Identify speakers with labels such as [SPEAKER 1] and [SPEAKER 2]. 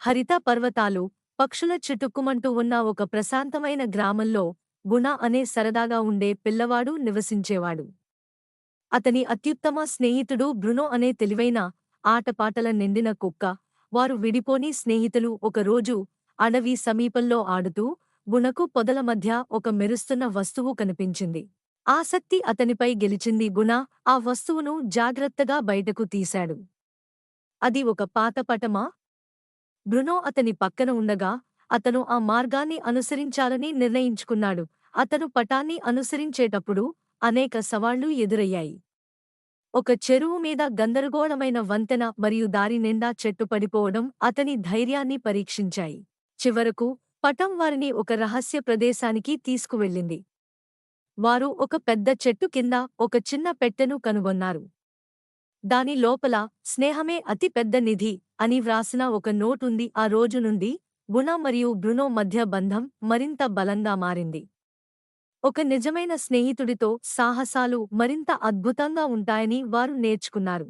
[SPEAKER 1] హరిత పర్వతాలు, పక్షుల చిటుక్కుమంటూ ఉన్న ఒక ప్రశాంతమైన గ్రామంలో గుణ అనే సరదాగా ఉండే పిల్లవాడు నివసించేవాడు. అతని అత్యుత్తమ స్నేహితుడు బ్రునో అనే తెలివైన, ఆటపాటల నిండిన కుక్క. వారు విడిపోని స్నేహితులు. ఒకరోజు అడవి సమీపంలో ఆడుతూ గుణకు పొదల మధ్య ఒక మెరుస్తున్న వస్తువు కనిపించింది. ఆసక్తి అతనిపై గెలిచింది. గుణ ఆ వస్తువును జాగ్రత్తగా బయటకు తీశాడు. అది ఒక పాత పటమా? బ్రునో అతని పక్కన ఉండగా, అతను ఆ మార్గాన్ని అనుసరించాలని నిర్ణయించుకున్నాడు. అతను పటాన్ని అనుసరించేటప్పుడు అనేక సవాళ్లు ఎదురయ్యాయి. ఒక చెరువు మీద గందరగోళమైన వంతెన మరియు దారి నిండా చెట్టు పడిపోవడం అతని ధైర్యాన్ని పరీక్షించాయి. చివరకు పటం వారిని ఒక రహస్య ప్రదేశానికి తీసుకువెళ్ళింది. వారు ఒక పెద్ద చెట్టు కింద ఒక చిన్న పెట్టెను కనుగొన్నారు. దాని లోపల స్నేహమే అతి పెద్ద నిధి అని వ్రాసిన ఒక నోటుంది. ఆ రోజు నుండి గుణ మరియు బ్రునో మధ్య బంధం మరింత బలంగా మారింది. ఒక నిజమైన స్నేహితుడితో సాహసాలు మరింత అద్భుతంగా ఉంటాయని వారు నేర్చుకున్నారు.